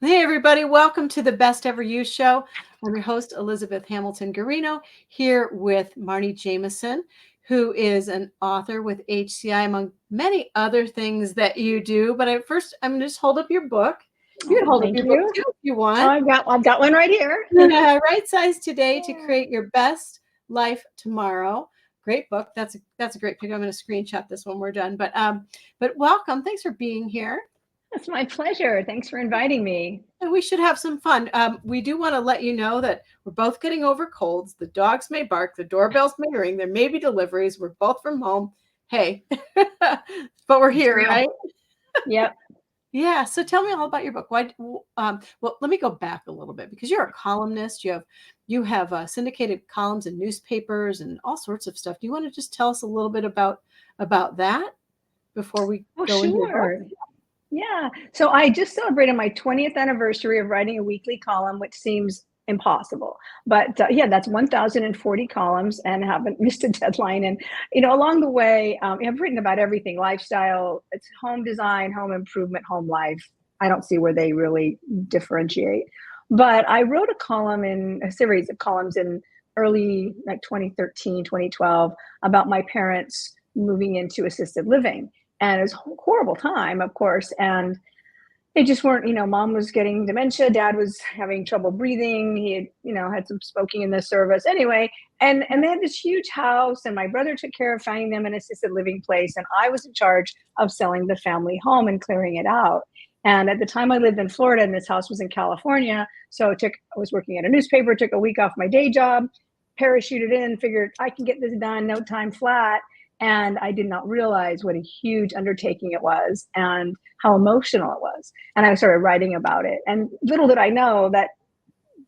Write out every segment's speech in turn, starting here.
Hey, everybody. Welcome to the Best Ever You Show. I'm your host, Elizabeth Hamilton-Guarino, here with Marni Jameson, who is an author with HCI, among many other things that you do. But first, I'm going to just hold up your book. You can Oh, hold up thank your book you. too if you Oh, want. I've got one right here. Rightsize Today to Yeah. create your best life tomorrow. Great book. That's a great pick. I'm going to screenshot this when we're done. But welcome. Thanks for being here. It's my pleasure. Thanks for inviting me. And we should have some fun. We do want to let you know that we're both getting over colds. The dogs may bark, the doorbells may ring, there may be deliveries. We're both from home. Hey, but we're It's here, real. right? Yep. Yeah. So tell me all about your book. Why? Well, let me go back a little bit because you're a columnist. You have syndicated columns in newspapers and all sorts of stuff. Do you want to just tell us a little bit about that before we Oh, go into your book? sure. Yeah. So I just celebrated my 20th anniversary of writing a weekly column, which seems impossible. But yeah, that's 1,040 columns and haven't missed a deadline. And, along the way, I've written about everything: lifestyle, it's home design, home improvement, home life. I don't see where they really differentiate. But I wrote a series of columns in early like 2013, 2012 about my parents moving into assisted living. And it was a horrible time, of course. And they just weren't, mom was getting dementia, dad was having trouble breathing. He had, had some smoking in the service. Anyway, and they had this huge house, and my brother took care of finding them an assisted living place. And I was in charge of selling the family home and clearing it out. And at the time I lived in Florida and this house was in California. So I was working at a newspaper, took a week off my day job, parachuted in, figured I can get this done, no time flat. And I did not realize what a huge undertaking it was and how emotional it was. And I started writing about it. And little did I know that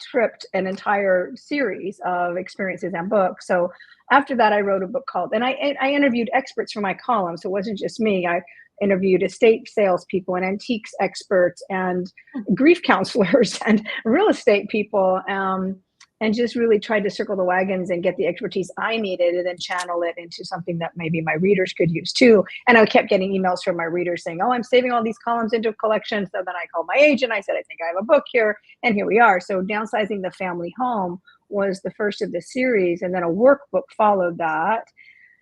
tripped an entire series of experiences and books. So after that, I wrote a book and I interviewed experts for my column. So it wasn't just me. I interviewed estate salespeople and antiques experts and grief counselors and real estate people. And just really tried to circle the wagons and get the expertise I needed and then channel it into something that maybe my readers could use too. And I kept getting emails from my readers saying, oh, I'm saving all these columns into a collection. So then I called my agent. I said, I think I have a book here. And here we are. So Downsizing the Family Home was the first of the series. And then a workbook followed that.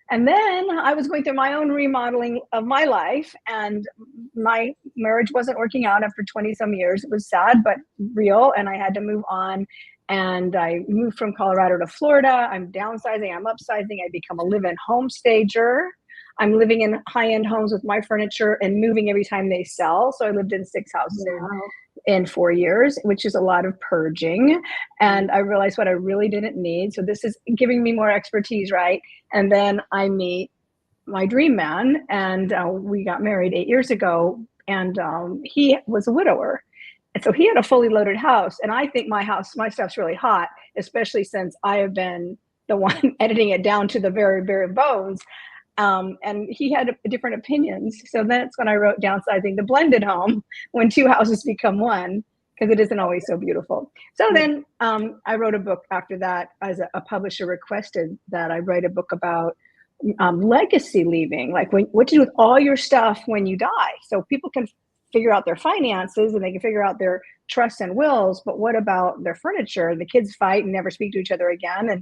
And then I was going through my own remodeling of my life, and my marriage wasn't working out after 20 some years. It was sad, but real. And I had to move on. And I moved from Colorado to Florida. I'm downsizing, I'm upsizing. I become a live-in home stager. I'm living in high-end homes with my furniture and moving every time they sell. So I lived in 6 houses Wow. in 4 years, which is a lot of purging. And I realized what I really didn't need. So this is giving me more expertise, right? And then I meet my dream man, and we got married 8 years ago. And he was a widower. And so he had a fully loaded house. And I think my stuff's really hot, especially since I have been the one editing it down to the very, very bones. And he had different opinions. So that's when I wrote Downsizing the Blended Home, when two houses become one, because it isn't always so beautiful. So then I wrote a book after that, as a publisher requested that I write a book about legacy leaving, like what to do with all your stuff when you die. So people can figure out their finances and they can figure out their trusts and wills, but what about their furniture? The kids fight and never speak to each other again,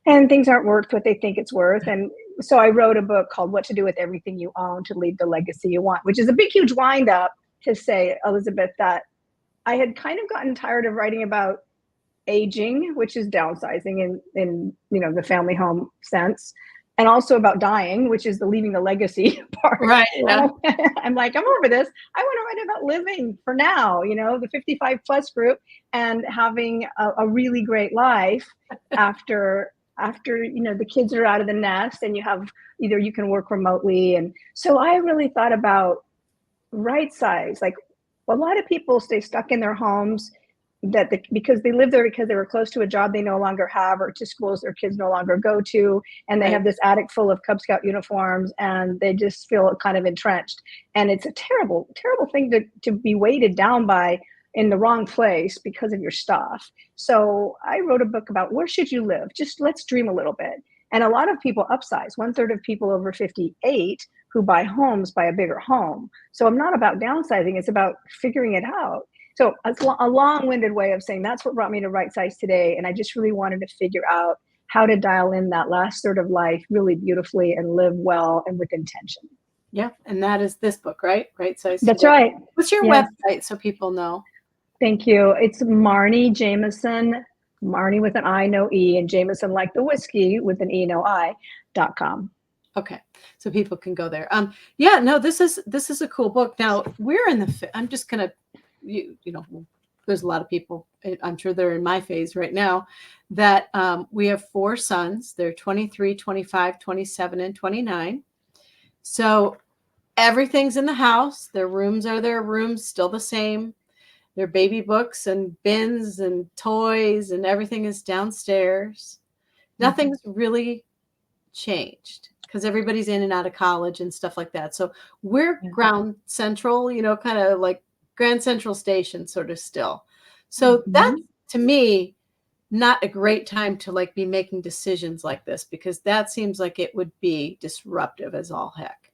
and things aren't worth what they think it's worth. And so I wrote a book called What to Do with Everything You Own to Leave the Legacy You Want, which is a big, huge wind up to say, Elizabeth, that I had kind of gotten tired of writing about aging, which is downsizing in the family home sense, and also about dying, which is the leaving the legacy part. Right. Yeah. And I'm like, I'm over this. I want to write about living for now, the 55 plus group, and having a really great life after the kids are out of the nest and you can work remotely. And so I really thought about right size. Like, a lot of people stay stuck in their homes because they live there because they were close to a job they no longer have, or to schools their kids no longer go to, and they have this attic full of Cub Scout uniforms, and they just feel kind of entrenched. And it's a terrible, terrible thing to be weighted down by in the wrong place because of your stuff. So I wrote a book about where should you live? Just let's dream a little bit. And a lot of people upsize. 1/3 of people over 58 who buy homes buy a bigger home. So I'm not about downsizing. It's about figuring it out. So a long-winded way of saying that's what brought me to Rightsize Today. And I just really wanted to figure out how to dial in that last third of life really beautifully and live well and with intention. Yeah. And that is this book, right? Rightsize That's Today. right. What's your Yes. website so people know? Thank you. It's Marni Jameson, Marni with an I, no E, and Jameson like the whiskey with an E, no I.com. Okay. So people can go there. Yeah, no, this is a cool book. Now we're in I'm just going to, you know, there's a lot of people, I'm sure they're in my phase right now, that we have 4 sons. They're 23, 25, 27, and 29. So everything's in the house. Their rooms are their rooms, still the same. Their baby books and bins and toys and everything is downstairs. Nothing's really changed because everybody's in and out of college and stuff like that. So we're ground central, you know, kind of like Grand Central Station sort of still. So that's, to me, not a great time to like be making decisions like this, because that seems like it would be disruptive as all heck.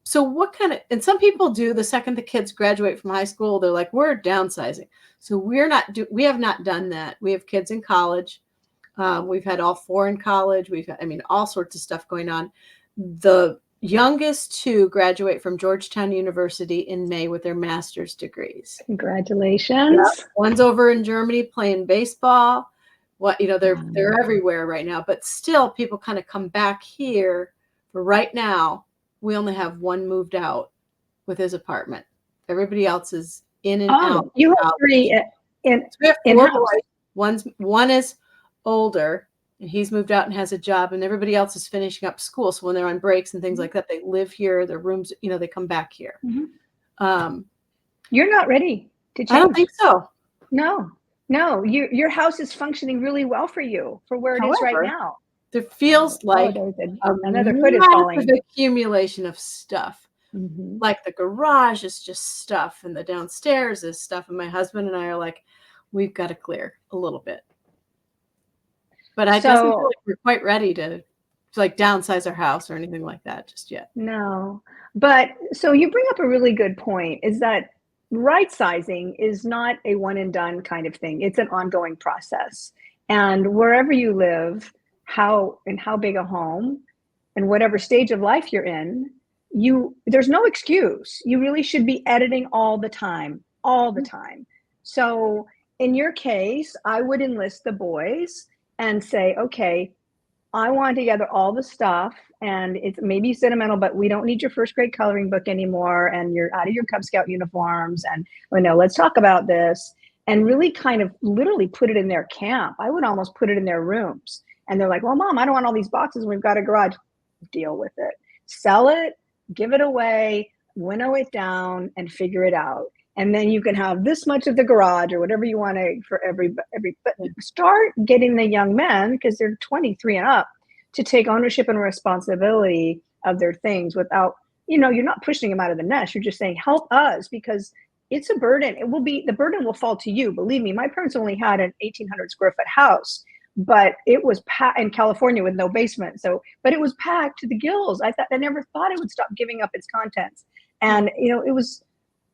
So what kind of, and some people do, the second the kids graduate from high school, they're like, we're downsizing. So we have not done that. We have kids in college. We've had all 4 in college. We've had, I mean, all sorts of stuff going on. The youngest 2 graduate from Georgetown University in May with their master's degrees. Congratulations. Yeah. One's over in Germany playing baseball. What, you know, they're everywhere right now, but still people kind of come back here. For right now, we only have one moved out with his apartment. Everybody else is in and out. You have 3 in so we have 4 boys. One is older and he's moved out and has a job, and everybody else is finishing up school. So when they're on breaks and things like that, they live here, their rooms, you know, they come back here. You're not ready to change. I don't think so. No, your house is functioning really well for you for where it is right now. There feels like another foot is falling. Accumulation of stuff. Like the garage is just stuff and the downstairs is stuff. And my husband and I are like, we've got to clear a little bit. But I don't feel like we're quite ready to like downsize our house or anything like that just yet. No, but so you bring up a really good point, is that right sizing is not a one and done kind of thing. It's an ongoing process. And wherever you live, how big a home and whatever stage of life you're in, there's no excuse. You really should be editing all the time. So in your case, I would enlist the boys and say, okay, I want to gather all the stuff, and it's maybe sentimental, but we don't need your first grade coloring book anymore, and you're out of your Cub Scout uniforms, and let's talk about this, and really kind of literally put it in their camp. I would almost put it in their rooms. And they're like, well, Mom, I don't want all these boxes. We've got a garage. Deal with it. Sell it, give it away, winnow it down, and figure it out. And then you can have this much of the garage or whatever you want to for every, but start getting the young men, because they're 23 and up, to take ownership and responsibility of their things without, you're not pushing them out of the nest. You're just saying, help us, because it's a burden. The burden will fall to you. Believe me, my parents only had an 1,800 square foot house, but it was packed in California with no basement. But it was packed to the gills. I never thought it would stop giving up its contents. And,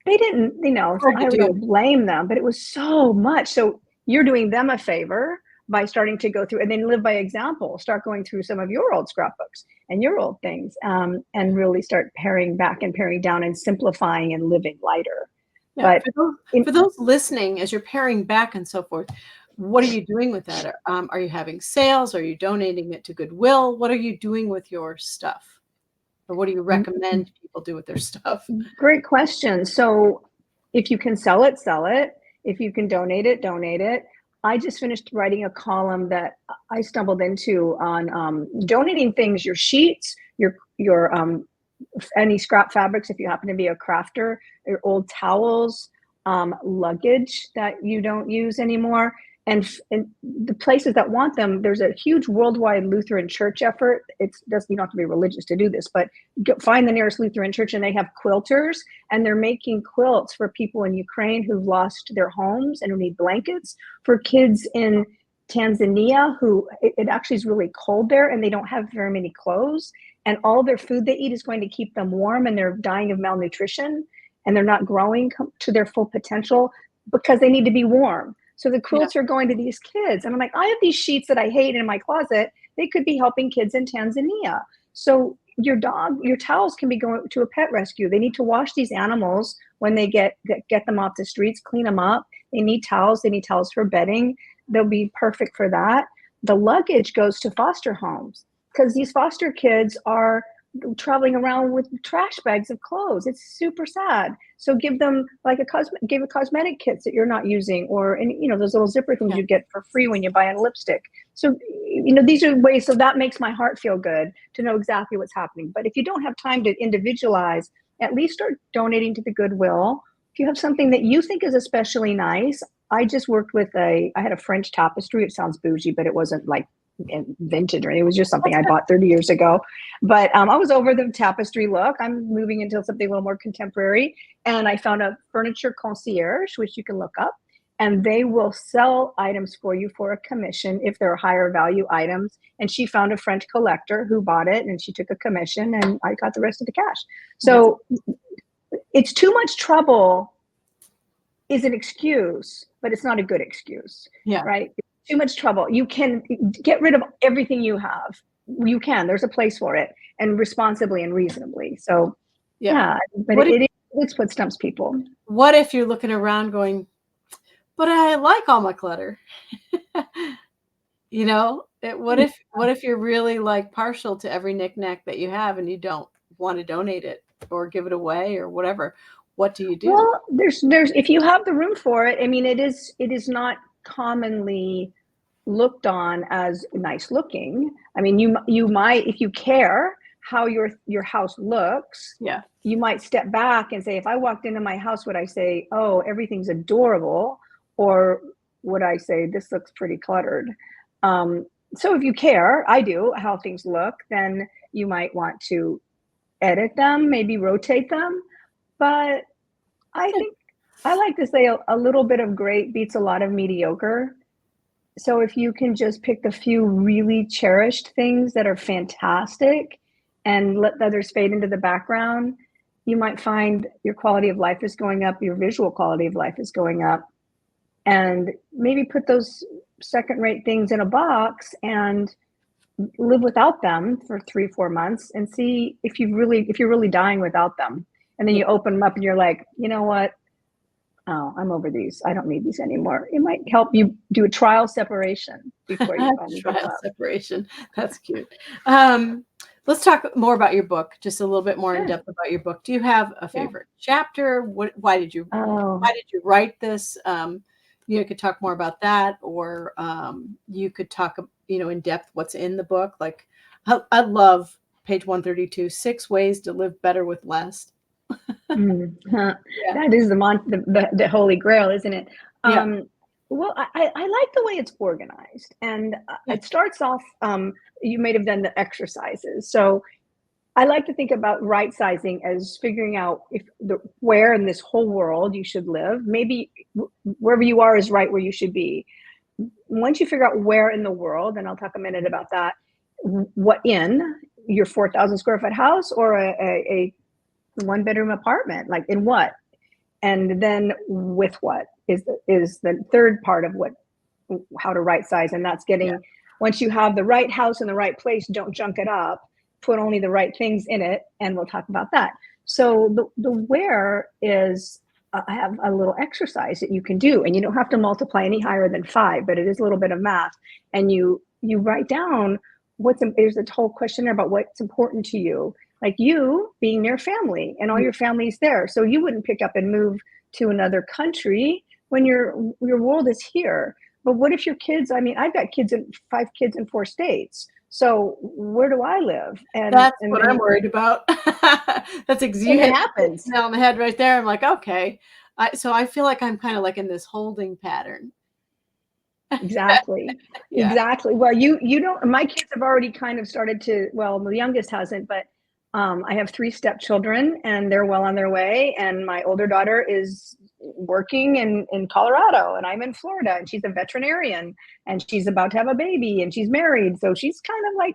they didn't, I don't blame them, but it was so much. So you're doing them a favor by starting to go through and then live by example, start going through some of your old scrapbooks and your old things, and really start paring back and paring down and simplifying and living lighter. Yeah, but for those listening, as you're paring back and so forth, what are you doing with that? Are you having sales? Are you donating it to Goodwill? What are you doing with your stuff? Or what do you recommend people do with their stuff? Great question. So if you can sell it, sell it. If you can donate it, donate it. I just finished writing a column that I stumbled into on donating things, your sheets, your any scrap fabrics if you happen to be a crafter, your old towels, luggage that you don't use anymore. And the places that want them, there's a huge worldwide Lutheran church effort. You don't have to be religious to do this, but find the nearest Lutheran church, and they have quilters, and they're making quilts for people in Ukraine who've lost their homes and who need blankets, for kids in Tanzania who it actually is really cold there and they don't have very many clothes, and all their food they eat is going to keep them warm and they're dying of malnutrition. and they're not growing to their full potential because they need to be warm. So the Yeah. quilts are going to these kids. And I'm like, I have these sheets that I hate in my closet. They could be helping kids in Tanzania. So your towels can be going to a pet rescue. They need to wash these animals when they get them off the streets, clean them up. They need towels. They need towels for bedding. They'll be perfect for that. The luggage goes to foster homes because these foster kids are traveling around with trash bags of clothes. It's super sad. So give them like give a cosmetic kits that you're not using, or those little zipper things you get for free when you buy a lipstick. So these are ways. So that makes my heart feel good to know exactly what's happening. But if you don't have time to individualize, at least start donating to the Goodwill. If you have something that you think is especially nice, I just worked with I had a French tapestry. It sounds bougie, but it wasn't like vintage or anything. It was just something I bought 30 years ago. But I was over the tapestry look. I'm moving into something a little more contemporary. And I found a furniture concierge, which you can look up, and they will sell items for you for a commission if they're higher value items. And she found a French collector who bought it, and she took a commission, and I got the rest of the cash. So it's too much trouble is an excuse, but it's not a good excuse. Yeah. Right? Too much trouble. You can get rid of everything you have. You can. There's a place for it, and responsibly and reasonably. So, but it's what stumps people. What if you're looking around going, but I like all my clutter? What if you're really like partial to every knickknack that you have and you don't want to donate it or give it away or whatever? What do you do? Well, there's if you have the room for it. I mean, it is not commonly looked on as nice looking. I mean, you might, if you care how your house looks, you might step back and say, if I walked into my house, would I say, oh, everything's adorable, or would I say this looks pretty cluttered? So if you care, I do, how things look, then you might want to edit them, maybe rotate them. But I think I like to say a little bit of great beats a lot of mediocre. So if you can just pick the few really cherished things that are fantastic and let the others fade into the background, you might find your quality of life is going up, your visual quality of life is going up. And maybe put those second-rate things in a box and live without them for 3-4 months and see if you're really dying without them. And then you open them up and you're like, you know what? Oh, I'm over these. I don't need these anymore. It might help you do a trial separation before you finally trial separation. That's cute. Let's talk more about your book, just a little bit more in depth about your book. Do you have a favorite chapter? Why did you write this? You could talk more about that, or you could talk, in depth what's in the book. Like, I love page 132, 6 ways to live better with less. That is the holy grail, isn't it? Well, I like the way it's organized, and it starts off. You may have done the exercises, so I like to think about right sizing as figuring out where in this whole world you should live. Maybe wherever you are is right where you should be. Once you figure out where in the world, and I'll talk a minute about that, what in your 4,000 square foot house or a 1-bedroom apartment, like in what, and then with what is the third part of how to right size. And that's getting, once you have the right house in the right place, don't junk it up, put only the right things in it. And we'll talk about that. So the where is, I have a little exercise that you can do, and you don't have to multiply any higher than 5, but it is a little bit of math. And you write down there's a whole questionnaire about what's important to you, like you being near family and all your family's there. So you wouldn't pick up and move to another country when your world is here. But what if your kids, I mean, I've got 5 kids in 4 states. So where do I live? And that's what I'm worried about. That's exactly it happens. Now on the head right there. I'm like, okay. So I feel like I'm kind of like in this holding pattern. Exactly. Exactly. Well, you don't, my kids have already kind of started to, well, the youngest hasn't, but I have 3 stepchildren and they're well on their way. And my older daughter is working in Colorado, and I'm in Florida, and she's a veterinarian, and she's about to have a baby, and she's married. So she's kind of like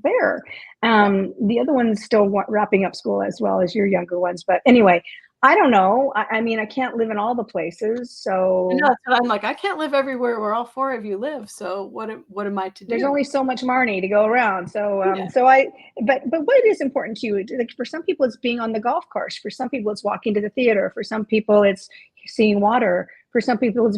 there. The other one's still wrapping up school as well as your younger ones. But anyway, I don't know. I mean, I can't live in all the places, I know, so that's what I'm like, I can't live everywhere where all four of you live, so what am I to there's do? only so much Marnie to go around. So, Yeah. but what is important to you? Like for some people, it's being on the golf course. For some people, it's walking to the theater. For some people, it's seeing water. For some people,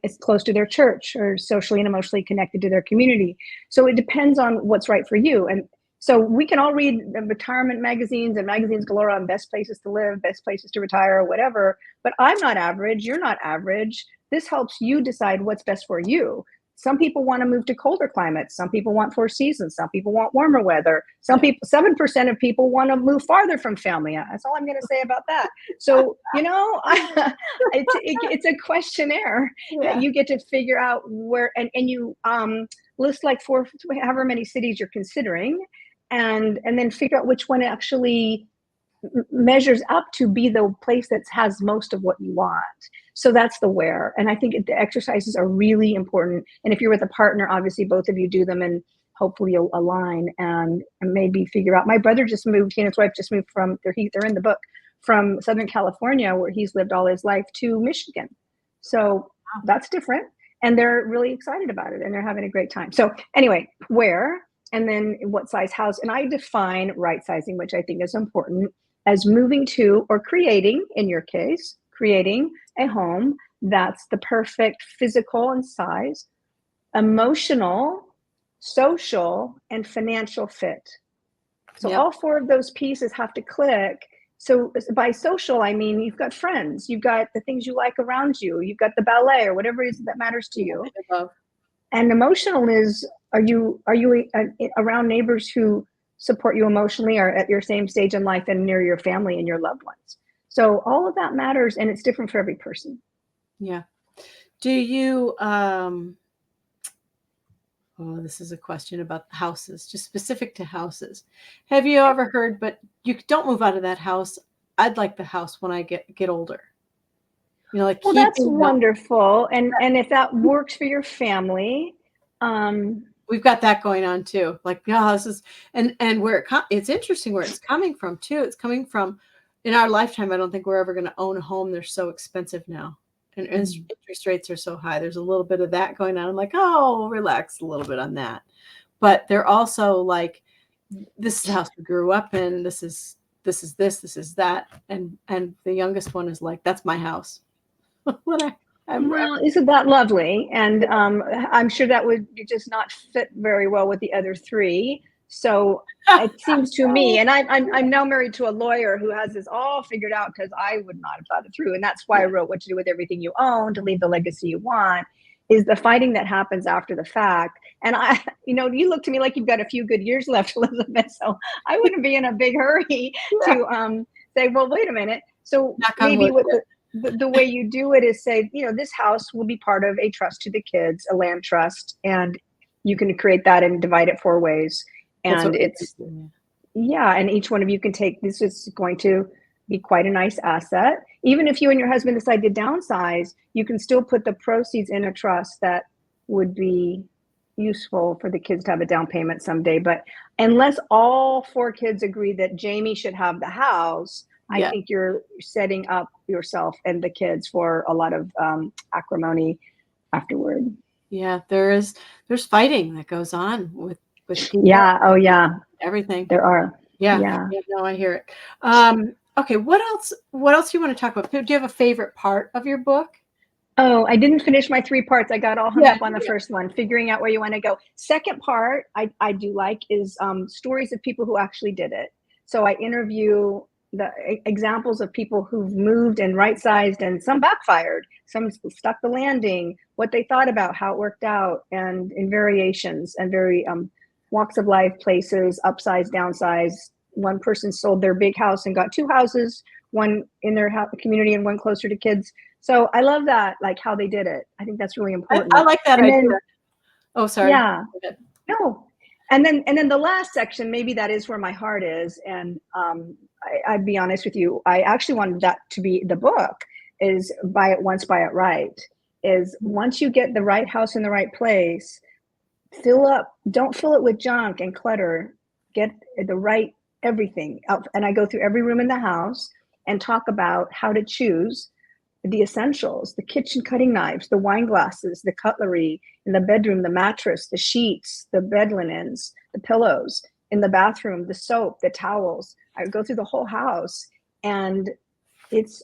it's close to their church or socially and emotionally connected to their community. So it depends on what's right for you. And so we can all read the retirement magazines and magazines galore on best places to live, best places to retire, or whatever. But I'm not average. You're not average. This helps you decide what's best for you. Some people want to move to colder climates. Some people want four seasons. Some people want warmer weather. Some Yeah. people, 7% of people want to move farther from family. That's all I'm going to say about that. So, it's a questionnaire that Yeah. you get to figure out where, and you list like four, however many cities you're considering, and then figure out which one actually measures up to be the place that has most of what you want. So that's the where. And I think the exercises are really important. And if you're with a partner, obviously both of you do them and hopefully you'll align and maybe figure out. My brother just moved, he and his wife just moved from, they're in the book, from Southern California, where he's lived all his life, to Michigan. So that's different. And they're really excited about it and they're having a great time. So anyway, where, and then what size house. And I define right sizing, which I think is important, as moving to, or creating, in your case, creating a home that's the perfect physical and size, emotional, social, and financial fit. So Yep. all four of those pieces have to click. So by social, I mean, you've got friends, you've got the things you like around you, you've got the ballet or whatever it is that matters to you. Above. And emotional is, are you around neighbors who support you emotionally, or at your same stage in life and near your family and your loved ones? So all of that matters, and it's different for every person. Yeah. Do you oh, this is a question about houses, just specific to houses. Have you ever heard, but you don't move out of that house? I'd like the house when I get older. Like Well, that's keeping the wonderful. And if that works for your family, um, we've got that going on too. Like, yeah, this is and where it's interesting where it's coming from too. It's coming from in our lifetime. I don't think we're ever going to own a home. They're so expensive now, and interest rates are so high. There's a little bit of that going on. I'm like, oh, relax a little bit on that. But they're also like, this is the house we grew up in. This is that, and the youngest one is like, that's my house. well, isn't that lovely? And I'm sure that would just not fit very well with the other three. So it seems to me, and I'm now married to a lawyer who has this all figured out, because I would not have thought it through. And that's why I wrote What to Do with Everything You Own to Leave the Legacy You Want, is the fighting that happens after the fact. And you look to me like you've got a few good years left, Elizabeth. So I wouldn't be in a big hurry to say, well, wait a minute. So Knock on maybe wood. the way you do it is say, this house will be part of a trust to the kids, a land trust, and you can create that and divide it 4 ways. And it's, and each one of you can take, this is going to be quite a nice asset. Even if you and your husband decide to downsize, you can still put the proceeds in a trust that would be useful for the kids to have a down payment someday. But unless all 4 kids agree that Jamie should have the house, I think you're setting up yourself and the kids for a lot of acrimony afterward. Yeah, there's fighting that goes on with people. Yeah. Oh, yeah. Everything. There are. Yeah. No, I hear it. Okay. What else do you want to talk about? Do you have a favorite part of your book? Oh, I didn't finish my 3 parts. I got all hung up on the first one, figuring out where you want to go. Second part I do like is stories of people who actually did it. So I interview the examples of people who've moved and right-sized, and some backfired, some stuck the landing, what they thought about, how it worked out, and in variations and very walks of life, places, upsize, downsize. One person sold their big house and got 2 houses, one in their community and one closer to kids. So I love that, like how they did it. I think that's really important. I like that idea. Oh, sorry. Yeah. No. And then the last section, maybe that is where my heart is. And I'd be honest with you, I actually wanted that to be the book, is buy it once, buy it right. Is once you get the right house in the right place, don't fill it with junk and clutter. Get the right everything out. And I go through every room in the house and talk about how to choose the essentials, the kitchen cutting knives, the wine glasses, the cutlery in the bedroom, the mattress, the sheets, the bed linens, the pillows in the bathroom, the soap, the towels. I go through the whole house, and it's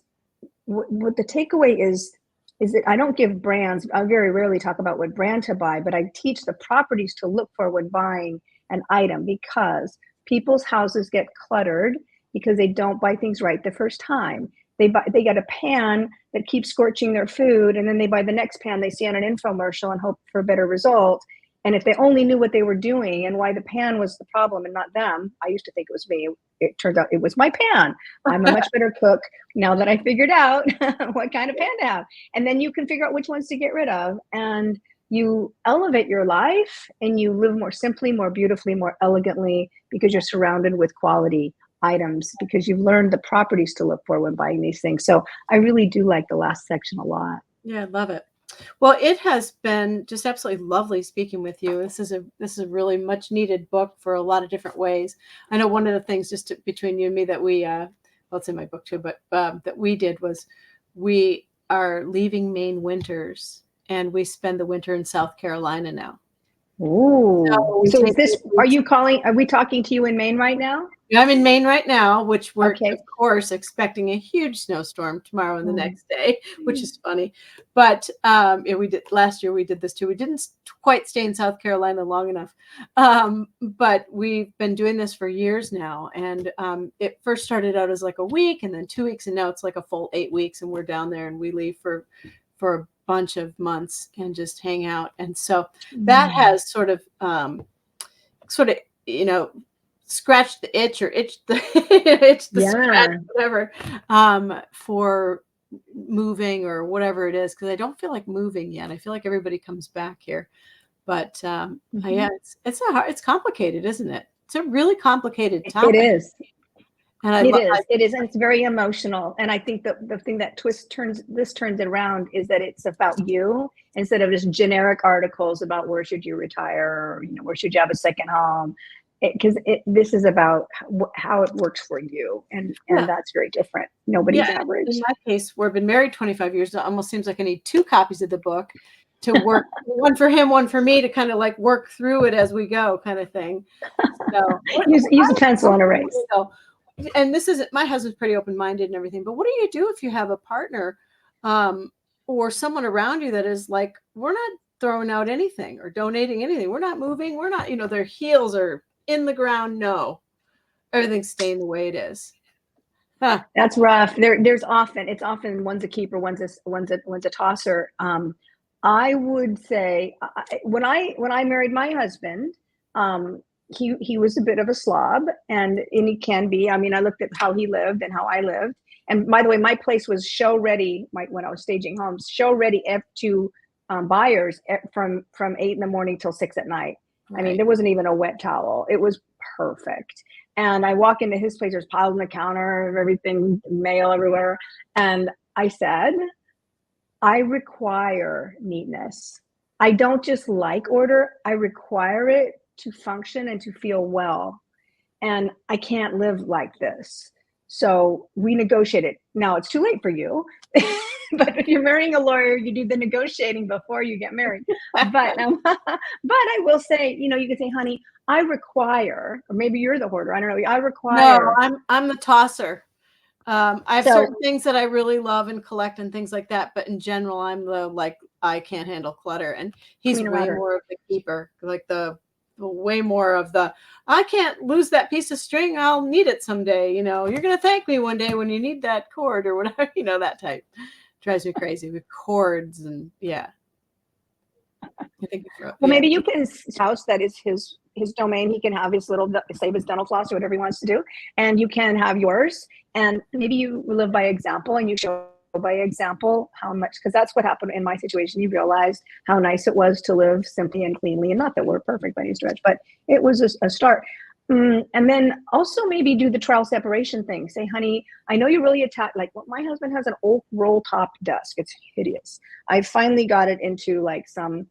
what the takeaway is that I don't give brands. I very rarely talk about what brand to buy, but I teach the properties to look for when buying an item, because people's houses get cluttered because they don't buy things right the first time. They get a pan that keeps scorching their food, and then they buy the next pan they see on an infomercial and hope for a better result. And if they only knew what they were doing and why the pan was the problem and not them, I used to think it was me. It turns out it was my pan. I'm a much better cook now that I figured out what kind of pan to have. And then you can figure out which ones to get rid of. And you elevate your life and you live more simply, more beautifully, more elegantly, because you're surrounded with quality items, because you've learned the properties to look for when buying these things. So I really do like the last section a lot. Yeah, I love it. Well, it has been just absolutely lovely speaking with you. This is a really much needed book for a lot of different ways. I know one of the things between you and me that we well, it's in my book too, but that we did was we are leaving Maine winters, and we spend the winter in South Carolina now. Ooh. So is this, are we talking to you in Maine right now? I'm in Maine right now, which we're, Okay. of course, expecting a huge snowstorm tomorrow and the next day, which is funny. But we did last year. We did this too. We didn't quite stay in South Carolina long enough, but we've been doing this for years now. And it first started out as like a week, and then 2 weeks, and now it's like a full 8 weeks. And we're down there, and we leave for a bunch of months and just hang out. And so that has sort of scratch the itch, or itch the scratch, whatever, for moving or whatever it is, because I don't feel like moving yet. I feel like everybody comes back here, but yeah, it's complicated, isn't it? It's a really complicated topic. It is. And it is, and it's very emotional. And I think the thing that turns it around is that it's about you, instead of just generic articles about where should you retire, or where should you have a second home. Because this is about how it works for you, and that's very different. Nobody's average. In my case, we've been married 25 years. It almost seems like I need 2 copies of the book to work, one for him, one for me, to kind of like work through it as we go, kind of thing. So use a pencil and erase. And this isn't, my husband's pretty open-minded and everything, but what do you do if you have a partner or someone around you that is like, we're not throwing out anything or donating anything, we're not moving, we're not, their heels are in the ground, no, everything's staying the way it is. That's rough. It's often one's a keeper, one's a tosser. I would say when I married my husband, he was a bit of a slob, and he can be. I mean, I looked at how he lived and how I lived. And by the way, my place was show ready. When I was staging homes, show ready to buyers from 8 in the morning till 6 at night. Right. I mean, there wasn't even a wet towel. It was perfect. And I walk into his place, there's piles on the counter, everything, mail everywhere. And I said, I require neatness. I don't just like order, I require it to function and to feel well. And I can't live like this. So we negotiated. Now it's too late for you. But if you're marrying a lawyer, you do the negotiating before you get married. But I will say, you can say, honey, I require, or maybe you're the hoarder. I don't know. I require. No, I'm the tosser. I have certain things that I really love and collect and things like that. But in general, I'm I can't handle clutter. And he's way more of the keeper, like the way more of the, I can't lose that piece of string. I'll need it someday. You're going to thank me one day when you need that cord or whatever, that type. Drives me crazy with cords and I think maybe you can house that is his domain. He can have his little save his dental floss or whatever he wants to do, and you can have yours. And maybe you live by example, and you show by example how much, because that's what happened in my situation. You realized how nice it was to live simply and cleanly, and not that we're perfect by any stretch, but it was a start. And then also maybe do the trial separation thing. Say, honey, I know you're really attached. Like, my husband has an oak roll top desk. It's hideous. I finally got it into like some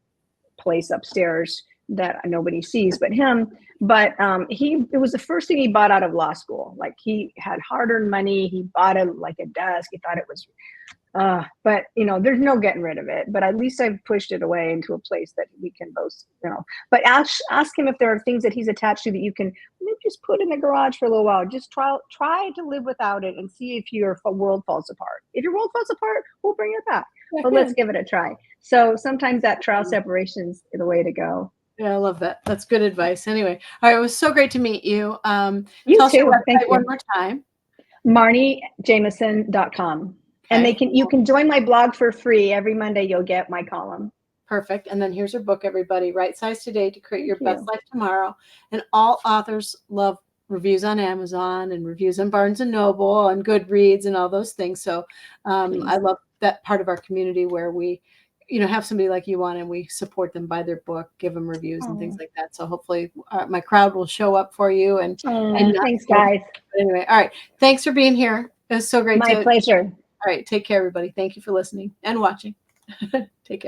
place upstairs that nobody sees but him. But it was the first thing he bought out of law school. Like, he had hard-earned money. He bought a desk. He thought it was, but there's no getting rid of it. But at least I've pushed it away into a place that we can both, But ask him if there are things that he's attached to that you can maybe just put in the garage for a little while. Just try to live without it and see if your world falls apart. If your world falls apart, we'll bring it back. But let's give it a try. So sometimes that trial separation is the way to go. Yeah, I love that. That's good advice. Anyway, all right, it was so great to meet you. You tell us your too. website Thank you. one more time. MarniJameson.com. And you can join my blog for free. Every Monday you'll get my column. Perfect. And then here's your book, everybody. Rightsize Today to Create Your Best you. Life Tomorrow. And all authors love reviews on Amazon and reviews on Barnes & Noble and Goodreads and all those things. So I love that part of our community where we have somebody like you on and we support them, buy their book, give them reviews and things like that. So hopefully my crowd will show up for you. And thanks, guys. But anyway, all right. Thanks for being here. It was so great. My pleasure. All right. Take care, everybody. Thank you for listening and watching. Take care.